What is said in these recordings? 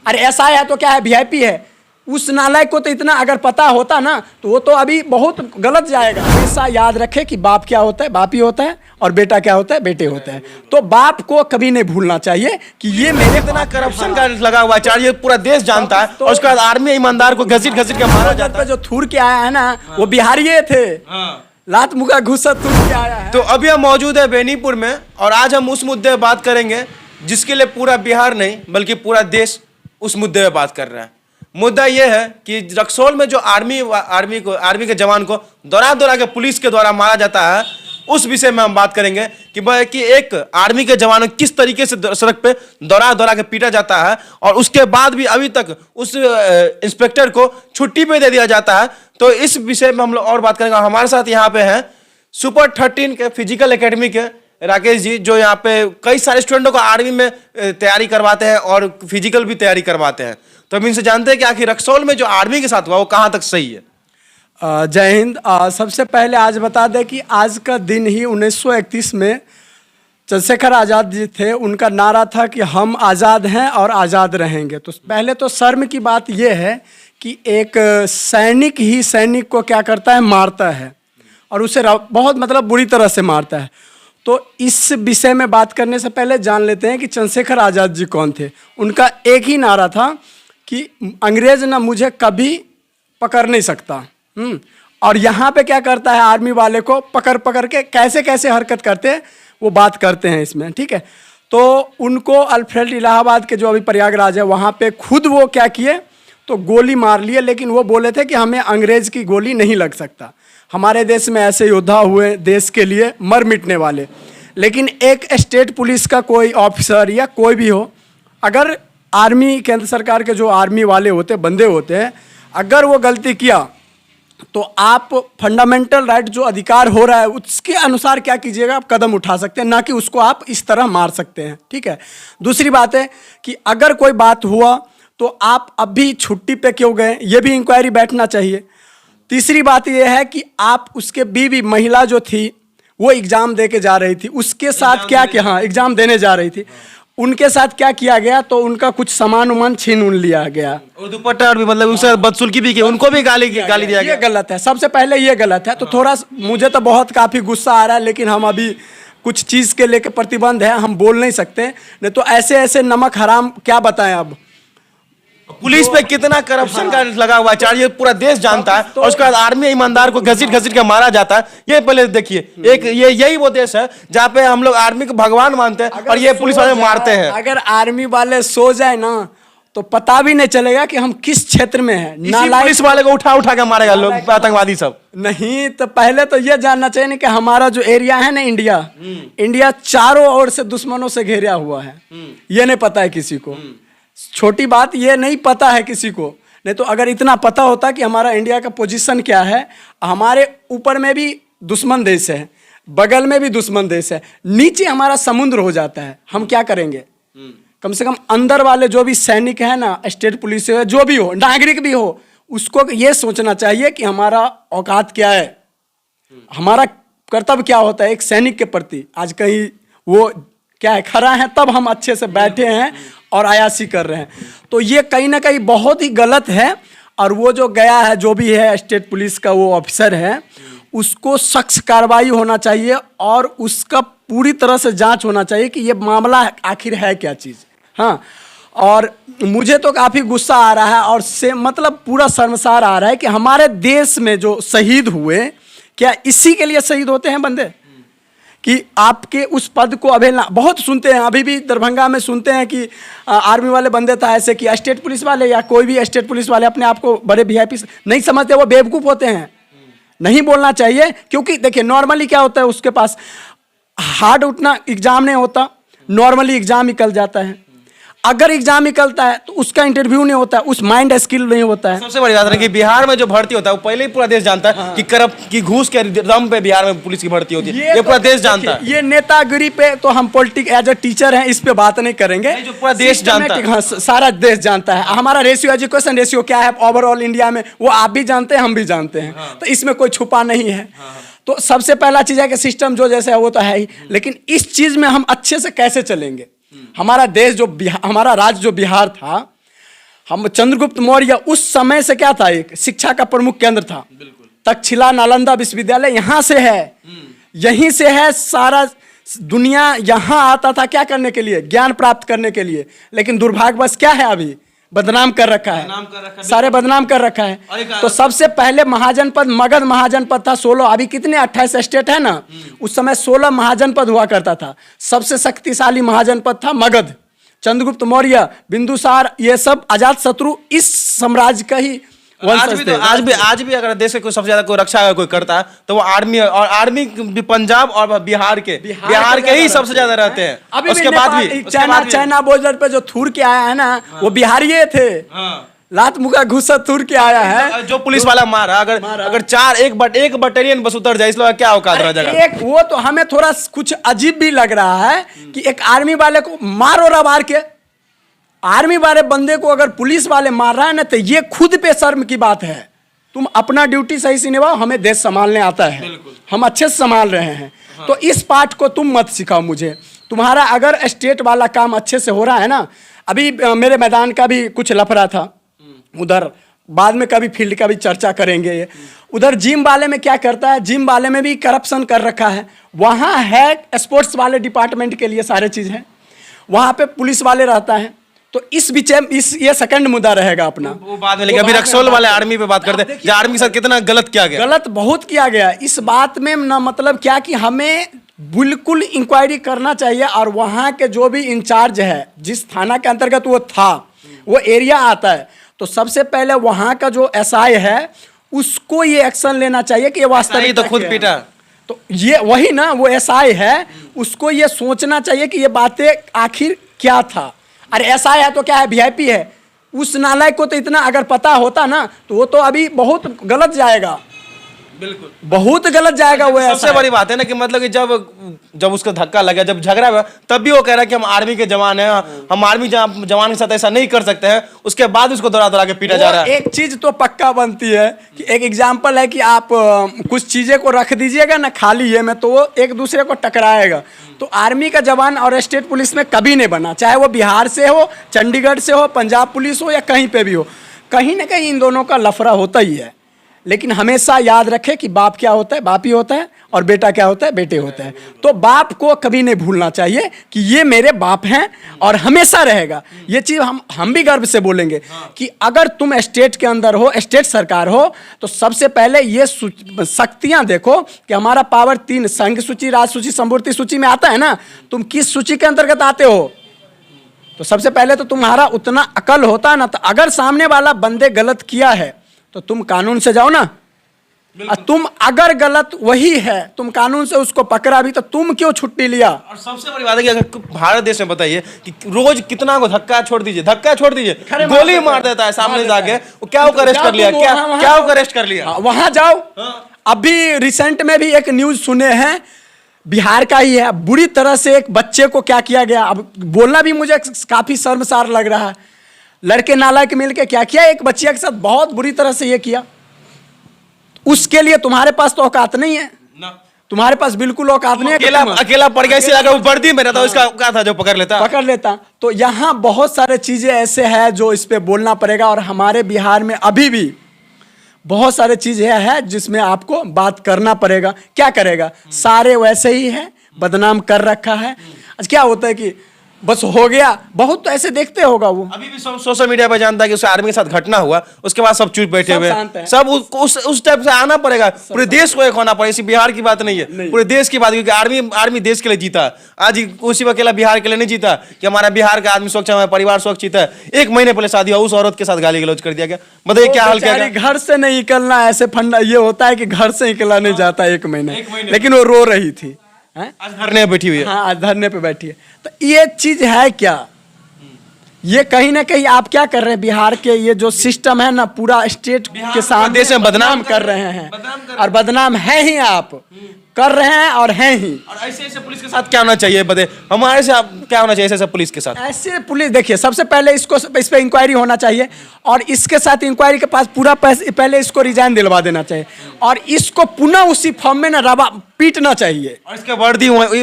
अरे ऐसा है तो क्या है, वीआईपी है। उस नालायक को तो इतना अगर पता होता ना तो वो तो अभी बहुत गलत जाएगा। हमेशा याद रखे कि बाप क्या होता है, बाप ही होता है, और बेटा क्या होता है, बेटे होते हैं। तो बाप को कभी नहीं भूलना चाहिए कि ये मेरे इतना करप्शन का लगा हुआ है, ये पूरा देश जानता है। और उसके बाद आर्मी ईमानदार को घसीट घसीट के मारा जाता है। जो थूर के आया है ना वो बिहारी थे, लात मुका घुसा थूर के आया है। तो अभी हम मौजूद है बेनीपुर में, और आज हम उस मुद्दे पर बात करेंगे जिसके लिए पूरा बिहार नहीं बल्कि पूरा देश उस मुद्दे पर बात कर रहा है। मुद्दा यह है कि रक्सौल में जो आर्मी के जवान को दौड़ा के पुलिस के द्वारा मारा जाता है, उस विषय में हम बात करेंगे कि एक आर्मी के जवान किस तरीके से सड़क पे दौड़ा के पीटा जाता है, और उसके बाद भी अभी तक उस इंस्पेक्टर को छुट्टी पे दे दिया जाता है। तो इस विषय में हम लोग और बात करेंगे। हमारे साथ यहाँ पे हैं सुपर 13 के फिजिकल एकेडमी के राकेश जी, जो यहाँ पे कई सारे स्टूडेंटों को आर्मी में तैयारी करवाते हैं और फिजिकल भी तैयारी करवाते हैं। तो हम इनसे जानते हैं कि आखिर रक्सौल में जो आर्मी के साथ हुआ वो कहाँ तक सही है। जय हिंद। सबसे पहले आज बता दें कि आज का दिन ही 1931 में चंद्रशेखर आज़ाद जी थे, उनका नारा था कि हम आज़ाद हैं और आज़ाद रहेंगे। तो पहले तो शर्म की बात यह है कि एक सैनिक ही सैनिक को क्या करता है, मारता है, और उसे बहुत मतलब बुरी तरह से मारता है। तो इस विषय में बात करने से पहले जान लेते हैं कि चंद्रशेखर आज़ाद जी कौन थे। उनका एक ही नारा था कि अंग्रेज ना मुझे कभी पकड़ नहीं सकता। और यहाँ पे क्या करता है, आर्मी वाले को पकड़ के कैसे कैसे हरकत करते हैं वो बात करते हैं इसमें, ठीक है। तो उनको अल्फ्रेड इलाहाबाद के जो अभी प्रयागराज है वहाँ पे खुद वो क्या किए, तो गोली मार लिए। लेकिन वो बोले थे कि हमें अंग्रेज की गोली नहीं लग सकता। हमारे देश में ऐसे योद्धा हुए देश के लिए मर मिटने वाले, लेकिन एक स्टेट पुलिस का कोई ऑफिसर या कोई भी हो, अगर आर्मी केंद्र सरकार के जो आर्मी वाले होते बंदे होते हैं, अगर वो गलती किया तो आप फंडामेंटल राइट जो अधिकार हो रहा है उसके अनुसार क्या कीजिएगा, आप कदम उठा सकते हैं, ना कि उसको आप इस तरह मार सकते हैं, ठीक है। दूसरी बात है कि अगर कोई बात हुआ तो आप अभी छुट्टी पे क्यों गए, ये भी इंक्वायरी बैठना चाहिए। तीसरी बात यह है कि आप उसके बीवी महिला जो थी वो एग्ज़ाम दे के जा रही थी, उसके साथ क्या किया, हाँ एग्ज़ाम देने जा रही थी, उनके साथ क्या किया गया, तो उनका कुछ सामान उमान छीन लिया गया, और दुपट्टा और भी मतलब उससे बदसुल्की भी की, उनको भी गाली दिया गया। ये गलत है, सबसे पहले ये गलत है। तो थोड़ा मुझे तो बहुत काफ़ी गुस्सा आ रहा है, लेकिन हम अभी कुछ चीज़ के लेके प्रतिबंध है, हम बोल नहीं सकते, नहीं तो ऐसे ऐसे नमक हराम क्या बताएं। अब पुलिस पे कितना करप्शन का लगा हुआ है, ये पूरा देश जानता है। और उसके बाद आर्मी ईमानदार को घसीट घसीट के मारा जाता है। ये पहले देखिए, एक यही वो देश है जहाँ पे हम लोग आर्मी को भगवान मानते हैं, और ये पुलिस वाले मारते हैं। अगर आर्मी वाले सो जाए ना तो पता भी नहीं चलेगा कि हम किस क्षेत्र में हैं। पुलिस वाले को उठा के मारेगा लोग, आतंकवादी सब नहीं। तो पहले तो ये जानना चाहिए कि हमारा जो एरिया है ना, इंडिया चारों ओर से दुश्मनों से घेरा हुआ है, ये नहीं पता है किसी को। छोटी बात ये नहीं पता है किसी को, नहीं तो अगर इतना पता होता कि हमारा इंडिया का पोजीशन क्या है, हमारे ऊपर में भी दुश्मन देश है, बगल में भी दुश्मन देश है, नीचे हमारा समुद्र हो जाता है, हम क्या करेंगे। कम से कम अंदर वाले जो भी सैनिक है ना, स्टेट पुलिस है, जो भी हो, नागरिक भी हो, उसको ये सोचना चाहिए कि हमारा औकात क्या है, हमारा कर्तव्य क्या होता है एक सैनिक के प्रति। आज कहीं वो क्या है, खड़ा है तब हम अच्छे से बैठे हैं और अयासी कर रहे हैं, तो ये कहीं ना कहीं बहुत ही गलत है। और वो जो गया है, जो भी है स्टेट पुलिस का वो ऑफिसर है, उसको सख्त कार्रवाई होना चाहिए और उसका पूरी तरह से जांच होना चाहिए कि ये मामला आखिर है क्या चीज़। हाँ, और मुझे तो काफ़ी गुस्सा आ रहा है और से मतलब पूरा शर्मसार आ रहा है कि हमारे देश में जो शहीद हुए, क्या इसी के लिए शहीद होते हैं बंदे, कि आपके उस पद को अवहेलना। बहुत सुनते हैं, अभी भी दरभंगा में सुनते हैं कि आर्मी वाले बंदे था ऐसे कि स्टेट पुलिस वाले या कोई भी स्टेट पुलिस वाले अपने आप को बड़े वीआईपी नहीं समझते, वो बेवकूफ़ होते हैं। नहीं बोलना चाहिए, क्योंकि देखिए नॉर्मली क्या होता है, उसके पास हार्ड उठना एग्जाम नहीं होता, नॉर्मली एग्जाम निकल जाता है। अगर एग्जाम निकलता है तो उसका इंटरव्यू नहीं होता है, उस माइंड स्किल नहीं होता है। सबसे बड़ी बात है कि बिहार में जो भर्ती होता है वो पहले ही पूरा देश जानता है कि की घूस के दम पे बिहार में पुलिस की भर्ती होती है, ये पूरा देश जानता है। ये नेतागिरी पे तो हम पॉलिटिक्स एज ए टीचर हैं, इस पे बात नहीं करेंगे, जो पूरा देश जानता है। हाँ, सारा देश जानता है। हमारा रेशियो, एजुकेशन रेशियो क्या है ओवरऑल इंडिया में, वो आप भी जानते हैं, हम भी जानते हैं। तो इसमें कोई छुपा नहीं है। तो सबसे पहला चीज़ है कि सिस्टम जो जैसे है वो तो है ही, लेकिन इस चीज़ में हम अच्छे से कैसे चलेंगे। हमारा देश जो हमारा राज्य जो बिहार था, हम चंद्रगुप्त मौर्य उस समय से क्या था, एक शिक्षा का प्रमुख केंद्र था। तक्षशिला नालंदा विश्वविद्यालय यहाँ से है, यहीं से है। सारा दुनिया यहाँ आता था क्या करने के लिए, ज्ञान प्राप्त करने के लिए। लेकिन दुर्भाग्यवश क्या है, अभी बदनाम कर रखा है, सारे बदनाम कर रखा है। तो सबसे पहले महाजनपद मगध महाजनपद था 16, अभी कितने 28 स्टेट है ना, उस समय 16 महाजनपद हुआ करता था। सबसे शक्तिशाली महाजनपद था मगध। चंद्रगुप्त मौर्य, बिंदुसार, ये सब अजात शत्रु इस साम्राज्य का ही वंशज थे। आज भी अगर देश के कोई सबसे ज्यादा कोई रक्षा अगर कोई करता है तो वो आर्मी, और आर्मी भी पंजाब और बिहार के ही सबसे ज्यादा रहते हैं। अभी उसके बाद भी चाइना बॉर्डर पे जो थूर के आया है ना, वो बिहारी थे। लात मुका घुसा थूर के आया है। जो पुलिस वाला मारा, अगर एक बटालियन बस उतर जाए, इसलिए क्या औकात रह जाएगा। एक वो तो हमें थोड़ा कुछ अजीब भी लग रहा है कि एक आर्मी वाले को मारो रबार के, आर्मी वाले बंदे को अगर पुलिस वाले मार रहा है ना, तो ये खुद पे शर्म की बात है। तुम अपना ड्यूटी सही से निभाओ, हमें देश संभालने आता है, हम अच्छे से संभाल रहे हैं। तो इस पाठ को तुम मत सिखाओ मुझे। तुम्हारा अगर स्टेट वाला काम अच्छे से हो रहा है ना, अभी मेरे मैदान का भी कुछ लफड़ा था उधर, बाद में कभी फील्ड का भी चर्चा करेंगे। ये उधर जिम वाले में क्या करता है, जिम वाले में भी करप्शन कर रखा है। वहाँ है स्पोर्ट्स वाले डिपार्टमेंट के लिए सारे चीज़ है, वहाँ पे पुलिस वाले रहता है। तो इस विषय ये सेकंड मुद्दा रहेगा अपना, वो बाद में। लेकिन अभी रक्सौल वाले आर्मी पे बात करते हैं, आर्मी के साथ कितना गलत किया गया। गलत बहुत किया गया। इस बात में ना मतलब क्या कि हमें बिल्कुल इंक्वायरी करना चाहिए। और वहाँ के जो भी इंचार्ज है, जिस थाना के अंतर्गत वो था, वो एरिया आता है, तो सबसे पहले वहाँ का जो एसआई है उसको ये एक्शन लेना चाहिए कि ये वास्तविक तो खुद पीटा। तो ये वही ना, वो एसआई है, उसको ये सोचना चाहिए कि ये बातें आखिर क्या था। अरे ऐसा है तो क्या है, वीआईपी है। उस नालायक को तो इतना अगर पता होता ना, तो वो तो अभी बहुत गलत जाएगा, बिल्कुल बहुत गलत जाएगा। वो सबसे बड़ी बात है ना कि मतलब कि जब उसका धक्का लगा, जब झगड़ा हुआ, तब भी वो कह रहा है कि हम आर्मी के जवान हैं, हम आर्मी जवान के साथ ऐसा नहीं कर सकते हैं। उसके बाद उसको दौड़ा के पीटा जा रहा है। एक चीज तो पक्का बनती है कि एक एग्जाम्पल है कि आप कुछ चीजें को रख दीजिएगा ना खाली ये में, तो वो एक दूसरे को टकराएगा। तो आर्मी का जवान और स्टेट पुलिस में कभी नहीं बना, चाहे वो बिहार से हो, चंडीगढ़ से हो, पंजाब पुलिस हो, या कहीं पे भी हो, कहीं ना कहीं इन दोनों का लफड़ा होता ही है। लेकिन हमेशा याद रखें कि बाप क्या होता है, बाप ही होता है, और बेटा क्या होता है, बेटे होते हैं। तो बाप को कभी नहीं भूलना चाहिए कि ये मेरे बाप हैं और हमेशा रहेगा। ये चीज़ हम भी गर्व से बोलेंगे कि अगर तुम स्टेट के अंदर हो, स्टेट सरकार हो, तो सबसे पहले ये शक्तियां देखो कि हमारा पावर 3 संघ सूची, राज सूची, संपूर्ति सूची में आता है ना, तुम किस सूची के अंतर्गत आते हो। तो सबसे पहले तो तुम्हारा उतना अकल होता ना, तो अगर सामने वाला बंदे गलत किया है तो तुम कानून से जाओ ना। तुम अगर गलत वही है, तुम कानून से उसको पकड़ा भी, तो तुम क्यों छुट्टी लिया। और सबसे बड़ी बात है कि अगर भारत देश में बताइए कि रोज कितना को धक्का छोड़ दीजिए, गोली मार देता है सामने जाके, वो क्या अरेस्ट कर लिया, क्या अरेस्ट कर लिया। वहां जाओ। अभी रिसेंट में भी एक न्यूज सुने हैं, बिहार का ही है, बुरी तरह से एक बच्चे को क्या किया गया। अब बोलना भी मुझे काफी शर्मसार लग रहा है। लड़के नालायक मिलके क्या किया, एक बच्चिया के साथ बहुत बुरी तरह से ये किया। उसके लिए तुम्हारे पास तो औकात नहीं है ना, तुम्हारे पास बिल्कुल औकात नहीं है। अकेला पड़ गया, इसलिए अगर वो वर्दी में रहता उसका क्या था जो पकड़ लेता। तो यहाँ बहुत सारे चीजें ऐसे हैं जो इस पे बोलना पड़ेगा। और हमारे बिहार में अभी भी बहुत सारे चीजें हैं जिसमें आपको बात करना पड़ेगा। क्या करेगा, सारे वैसे ही है, बदनाम कर रखा है। आज क्या होता है कि बस हो गया, बहुत तो ऐसे देखते होगा। वो अभी भी सोशल मीडिया पे जानता है कि उस आर्मी के साथ घटना हुआ, उसके बाद सब चुप बैठे हुए, सब उस टाइप से आना पड़ेगा। पूरे देश को एक होना पड़ेगा। इसी बिहार की बात नहीं है, पूरे देश की बात, क्योंकि आर्मी देश के लिए जीता। आज उसी अकेला बिहार के लिए नहीं जीता कि हमारा बिहार का आदमी सुरक्षा, हमारा परिवार सुरक्षित है। 1 महीने पहले शादी हुआ, उस औरत के साथ गाली गलौज कर दिया गया। बताइए क्या हाल क्या। घर से नहीं निकलना, ऐसे फंडा ये होता है कि घर से निकला नहीं जाता 1 महीने, लेकिन वो रो रही थी। आज धरने पे बैठी हुई है। हाँ, आज धरने पे बैठी है। तो ये चीज है क्या, ये कहीं ना कहीं आप क्या कर रहे हैं, बिहार के ये जो सिस्टम है ना, पूरा स्टेट के सामने देश में बदनाम कर रहे हैं। और बदनाम है ही, आप कर रहे हैं और हैं ही। और ऐसे पुलिस के साथ क्या होना चाहिए, बताइए हमारे से क्या होना चाहिए ऐसे पुलिस के साथ। ऐसे पुलिस देखिए, सबसे पहले इस पे इंक्वायरी होना चाहिए, और इसके साथ इंक्वायरी के पास पूरा पहले इसको रिजाइन दिलवा देना चाहिए, और इसको पुनः उसी फॉर्म में ना पीटना चाहिए। और इसके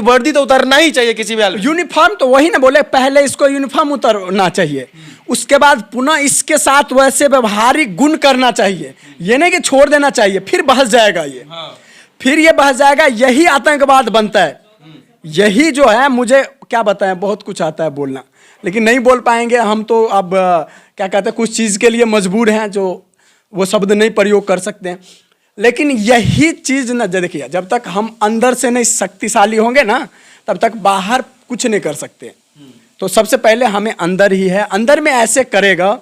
वर्दी तो उतरना ही चाहिए किसी भी हाल में। यूनिफॉर्म तो वही ना बोले, पहले इसको यूनिफॉर्म उतरना चाहिए, उसके बाद पुनः इसके साथ वैसे व्यवहारिक गुण करना चाहिए, ये नहीं कि छोड़ देना चाहिए, फिर बहस जाएगा ये। फिर ये बहस जाएगा, यही आतंकवाद बनता है। यही जो है, मुझे क्या बताएं, बहुत कुछ आता है बोलना, लेकिन नहीं बोल पाएंगे हम तो। अब क्या कहते हैं, कुछ चीज़ के लिए मजबूर हैं, जो वो शब्द नहीं प्रयोग कर सकते हैं। लेकिन यही चीज़ न, देखिए, जब तक हम अंदर से नहीं शक्तिशाली होंगे ना, तब तक बाहर कुछ नहीं कर सकते। तो सबसे पहले हमें अंदर ही है, अंदर में ऐसे करेगा।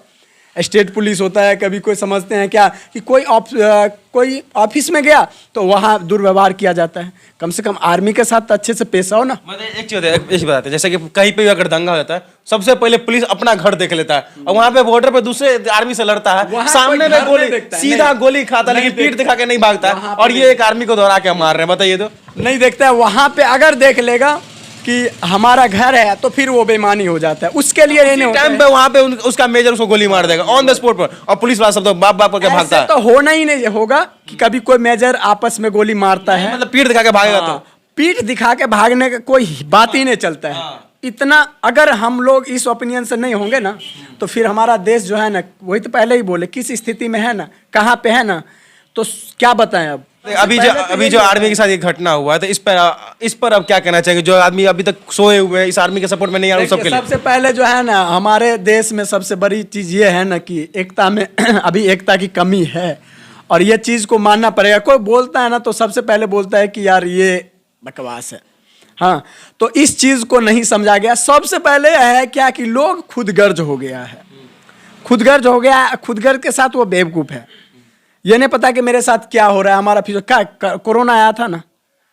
स्टेट पुलिस होता है, कभी कोई समझते हैं क्या कि कोई ऑफिस में गया तो वहाँ दुर्व्यवहार किया जाता है। कम से कम आर्मी के साथ अच्छे से पेश आओ ना। मतलब एक चीज बताते हैं, जैसे कि कहीं पे भी अगर दंगा हो जाता है, सबसे पहले पुलिस अपना घर देख लेता है, और वहाँ पे बॉर्डर पे दूसरे आर्मी से लड़ता है, सामने में गोली, सीधा गोली खाता है, लेकिन पीठ दिखा के नहीं भागता, और ये एक आर्मी को दोहरा के मार रहे हैं। बताइए, तो नहीं देखता है। वहाँ पे अगर देख लेगा कि हमारा घर है, तो फिर वो बेईमानी हो जाता है। उसके लिए टाइम पे वहाँ पे उसका मेजर उसको गोली मार देगा ऑन द स्पॉट पर, और पुलिस वाला सब तो बाप बाप करके भागता है। तो होना ही नहीं होगा कि कभी कोई मेजर आपस में गोली मारता है, मतलब पीठ दिखा के भागेगा। तो पीठ दिखा के भागने का कोई बात ही नहीं चलता है। इतना अगर हम लोग इस ओपिनियन से नहीं होंगे ना, तो फिर हमारा देश जो है ना, वही तो पहले ही बोले किस स्थिति में है ना, कहाँ पे है ना, तो क्या बताएं। अब अभी जो आर्मी के साथ ये घटना हुआ है, तो इस पर अब क्या कहना चाहिए? जो आदमी अभी तक सोए हुए हैं, इस आर्मी के सपोर्ट में नहीं आ रहे, सबके लिए सबसे पहले जो है ना, हमारे देश में सबसे बड़ी चीज ये है ना कि एकता में अभी एकता की कमी है, और ये चीज को मानना पड़ेगा। कोई बोलता है ना, तो सबसे पहले बोलता है कि यार ये बकवास है। हाँ, तो इस चीज को नहीं समझा गया। सबसे पहले है क्या कि लोग खुदगर्ज हो गया है, खुदगर्ज हो गया। खुदगर्ज के साथ वो बेवकूफ है, ये नहीं पता कि मेरे साथ क्या हो रहा है। हमारा फिर क्या कोरोना आया था ना,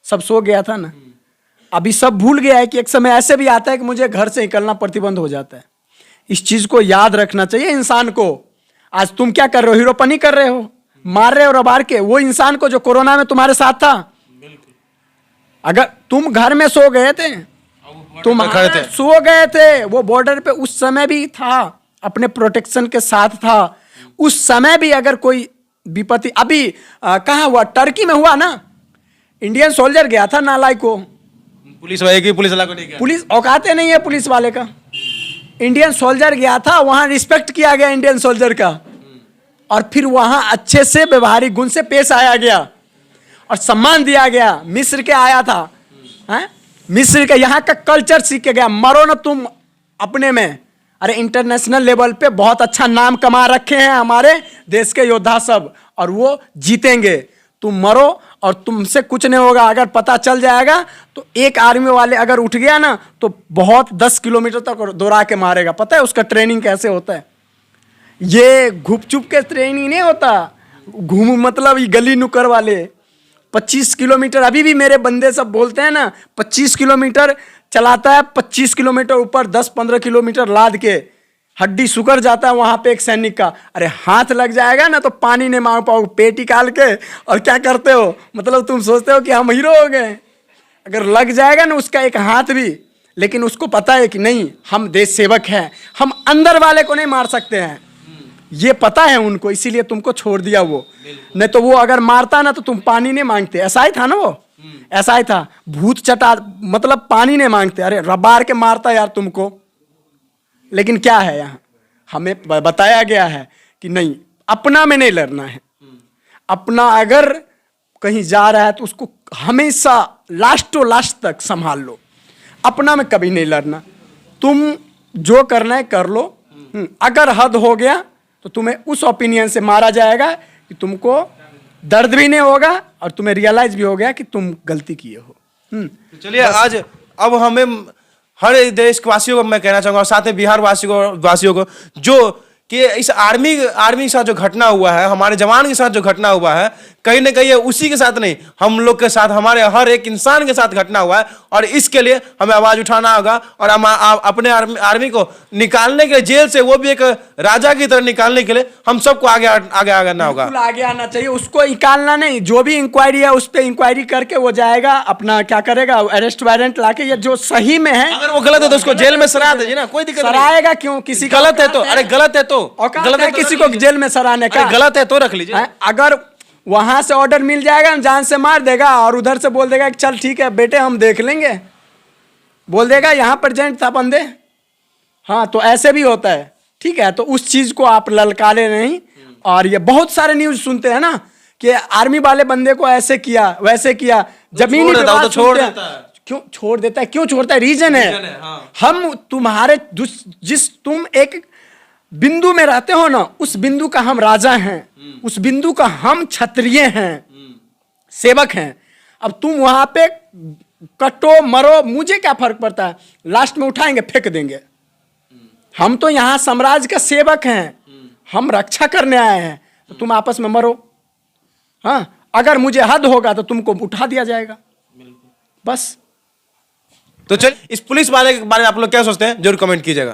सब सो गया था ना, अभी सब भूल गया है कि एक समय ऐसे भी आता है कि मुझे घर से निकलना प्रतिबंध हो जाता है। इस चीज को याद रखना चाहिए इंसान को। आज तुम क्या कर रहे हो? हीरोपनी कर रहे हो, मार रहे हो रबार के वो इंसान को जो कोरोना में तुम्हारे साथ था। अगर तुम घर में सो गए थे, तुम सो गए थे, वो बॉर्डर पे उस समय भी था, अपने प्रोटेक्शन के साथ था। उस समय भी अगर कोई विपत्ति, अभी कहाँ हुआ? टर्की में हुआ ना, इंडियन सोल्जर गया था नालायक को, पुलिस वाले की, पुलिस वाला को नहीं गया। पुलिस औकाते नहीं है पुलिस वाले का। इंडियन सोल्जर गया था, वहां रिस्पेक्ट किया गया इंडियन सोल्जर का, और फिर वहां अच्छे से व्यवहारिक गुण से पेश आया गया और सम्मान दिया गया। मिस्र के आया था, मिस्र के, यहाँ का कल्चर सीख के गया। मरो ना तुम अपने में। अरे इंटरनेशनल लेवल पे बहुत अच्छा नाम कमा रखे हैं हमारे देश के योद्धा सब, और वो जीतेंगे। तुम मरो और तुमसे कुछ नहीं होगा। अगर पता चल जाएगा तो एक आर्मी वाले अगर उठ गया ना, तो बहुत 10 किलोमीटर तक दौड़ा के मारेगा। पता है उसका ट्रेनिंग कैसे होता है? ये घुपचुप के ट्रेनिंग नहीं होता, घूम मतलब ये गली नुक्कड़ वाले 25 किलोमीटर। अभी भी मेरे बंदे सब बोलते हैं ना, 25 किलोमीटर चलाता है, 25 किलोमीटर ऊपर 10-15 किलोमीटर लाद के हड्डी सुकर जाता है वहां पे एक सैनिक का। अरे हाथ लग जाएगा ना तो पानी नहीं मांग पाओगे, पेट निकाल के। और क्या करते हो, मतलब तुम सोचते हो कि हम हीरो हो गए। अगर लग जाएगा ना उसका एक हाथ भी, लेकिन उसको पता है कि नहीं, हम देश सेवक हैं, हम अंदर वाले को नहीं मार सकते हैं, ये पता है उनको, इसीलिए तुमको छोड़ दिया वो। नहीं तो वो अगर मारता ना तो तुम पानी नहीं मांगते। ऐसा ही था ना वो, ऐसा ही था। भूत चटा मतलब पानी नहीं मांगते। अरे रबार के मारता यार तुमको। लेकिन क्या है, यहाँ हमें बताया गया है कि नहीं, अपना में नहीं लड़ना है। अपना अगर कहीं जा रहा है तो उसको हमेशा लास्टों लास्ट तक संभाल लो। अपना में कभी नहीं लड़ना। तुम जो करना है कर लो। अगर हद हो गया तो तुम्हें उस ओपिनियन से मारा जाएगा कि तुमको दर्द भी नहीं होगा और तुम्हें रियलाइज भी हो गया कि तुम गलती किए हो। चलिए, आज अब हमें हर देशवासियों को मैं कहना चाहूंगा, और साथ में बिहार वासियों को जो कि इस आर्मी के साथ जो घटना हुआ है, हमारे जवान के साथ जो घटना हुआ है, कहीं ना कहीं उसी के साथ नहीं, हम लोग के साथ, हमारे हर एक इंसान के साथ घटना हुआ है। और इसके लिए हमें आवाज उठाना होगा और हम अपने आर्मी को निकालने के लिए जेल से, वो भी एक राजा की तरह निकालने के लिए हम सबको आगे आना होगा। आगे आना चाहिए, उसको निकालना नहीं। जो भी इंक्वायरी है उस पर इंक्वायरी करके वो जाएगा, अपना क्या करेगा, अरेस्ट वारंट लाके, या जो सही में है, अगर वो गलत है तो उसको जेल में सरा दीजिए ना, कोई दिक्कत नहीं। सराएगा क्यों? किसी गलत है तो, अरे गलत है तो गलत है किसी को जेल में सराने का। गलत है तो रख लीजिए। अगर वहां से ऑर्डर मिल जाएगा, जान से मार देगा, और उधर से बोल देगा कि चल ठीक है बेटे हम देख लेंगे, बोल देगा यहाँ प्रेजेंट था बंदे। हाँ, तो ऐसे भी होता है। ठीक है, तो उस चीज को आप ललकारे नहीं। और ये बहुत सारे न्यूज सुनते हैं ना कि आर्मी वाले बंदे को ऐसे किया वैसे किया, जमीनी छोड़ देता, वो विवाद तो छोड़ सुनते हैं। देता है। क्यों छोड़ देता है? क्यों छोड़ता है? रीजन है, हाँ। हम तुम्हारे जिस तुम एक बिंदु में रहते हो ना, उस बिंदु का हम राजा हैं, उस बिंदु का हम क्षत्रिय हैं, सेवक हैं। अब तुम वहां पे कटो मरो, मुझे क्या फर्क पड़ता है? लास्ट में उठाएंगे फेंक देंगे। हम तो यहाँ साम्राज्य का सेवक हैं, हम रक्षा करने आए हैं, तो तुम आपस में मरो। हाँ, अगर मुझे हद होगा तो तुमको उठा दिया जाएगा, बस। तो चल, इस पुलिस वाले के बारे में आप लोग क्या सोचते हैं, जरूर कमेंट कीजिएगा।